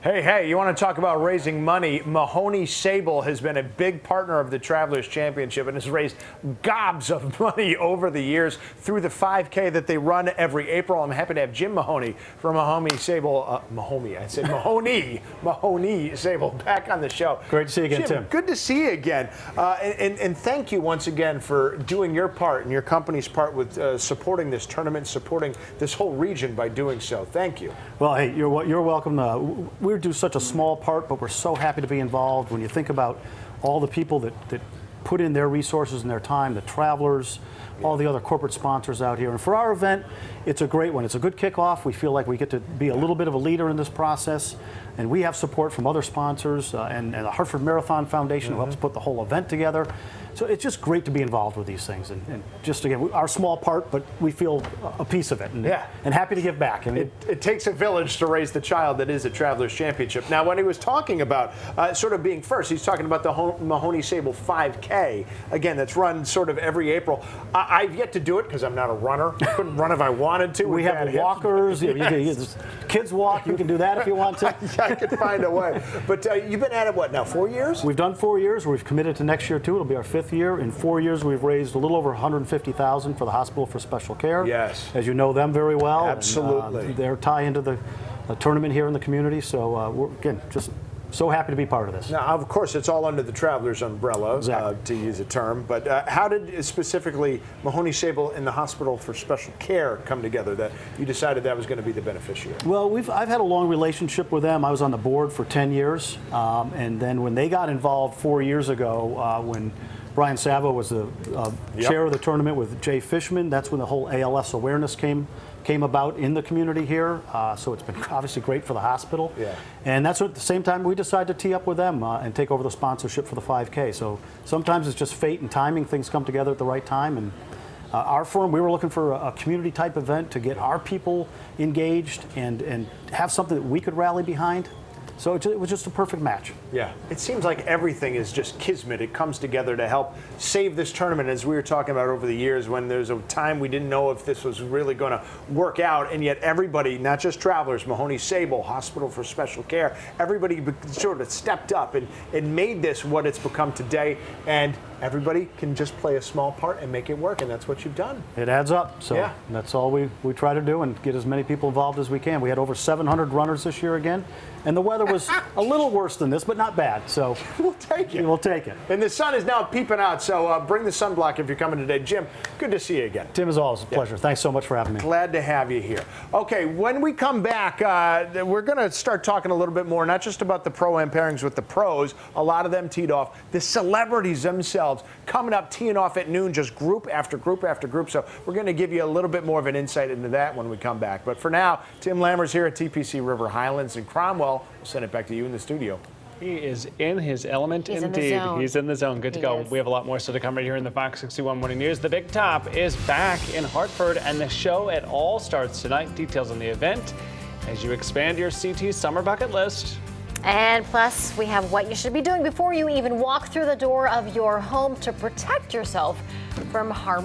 Hey, you want to talk about raising money? Mahoney Sabol has been a big partner of the Travelers Championship and has raised gobs of money over the years through the 5K that they run every April. I'm happy to have Jim Mahoney from Mahoney Sabol. Mahoney Sabol back on the show. Great to see you again, Tim. Good to see you again. And thank you once again for doing your part and your company's part with supporting this tournament, supporting this whole region by doing so. Thank you. Well, hey, you're welcome. We do such a small part, but we're so happy to be involved. When you think about all the people that put in their resources and their time, the travelers, all the other corporate sponsors out here. And for our event, it's a great one. It's a good kickoff. We feel like we get to be a little bit of a leader in this process. And we have support from other sponsors and the Hartford Marathon Foundation who helps put the whole event together. So it's just great to be involved with these things. And just, again, our small part, but we feel a piece of it. And happy to give back. And it takes a village to raise the child that is a Travelers Championship. Now, when he was talking about sort of being first, he's talking about the Mahoney Sabol 5K. Again, that's run sort of every April. I've yet to do it because I'm not a runner. I couldn't run if I wanted to. We have walkers. Kids walk. You can do that if you want to. I could find a way. But you've been at it, what, now, 4 years? We've done 4 years. We've committed to next year, too. It'll be our 5th year. In 4 years, we've raised a little over $150,000 for the Hospital for Special Care. Yes. As you know them very well. Absolutely. And, their tie into the tournament here in the community. So, we're, again, just so happy to be part of this. Now, of course, it's all under the Travelers umbrella, exactly. To use a term. But how did specifically Mahoney Sabol and the Hospital for Special Care come together that you decided that was going to be the beneficiary? Well, I've had a long relationship with them. I was on the board for 10 years. And then when they got involved 4 years ago, when Brian Sabol was the chair of the tournament with Jay Fishman, that's when the whole ALS awareness came about in the community here. So it's been obviously great for the hospital. Yeah. And that's at the same time we decided to tee up with them and take over the sponsorship for the 5K. So sometimes it's just fate and timing. Things come together at the right time. And our firm, we were looking for a community type event to get our people engaged and have something that we could rally behind. So it was just a perfect match. Yeah. It seems like everything is just kismet. It comes together to help save this tournament, as we were talking about over the years when there's a time we didn't know if this was really going to work out, and yet everybody, not just Travelers, Mahoney Sabol, Hospital for Special Care, everybody sort of stepped up and made this what it's become today, and everybody can just play a small part and make it work, and that's what you've done. It adds up. So that's all we try to do and get as many people involved as we can. We had over 700 runners this year again, and the weather was a little worse than this, but not bad. So we'll take it. We'll take it. And the sun is now peeping out, so bring the sunblock if you're coming today. Jim, good to see you again. Tim, as always, a pleasure. Thanks so much for having me. Glad to have you here. Okay, when we come back, we're going to start talking a little bit more, not just about the pro-am pairings with the pros, a lot of them teed off, the celebrities themselves coming up, teeing off at noon, just group after group after group. So we're going to give you a little bit more of an insight into that when we come back. But for now, Tim Lammers here at TPC River Highlands in Cromwell. We'll send it back to you in the studio. He is in his element. He's indeed. In the zone. He's in the zone. Good to go. We have a lot more still to come right here in the Fox 61 Morning News. The Big Top is back in Hartford, and the show it all starts tonight. Details on the event as you expand your CT summer bucket list. And plus, we have what you should be doing before you even walk through the door of your home to protect yourself from harmful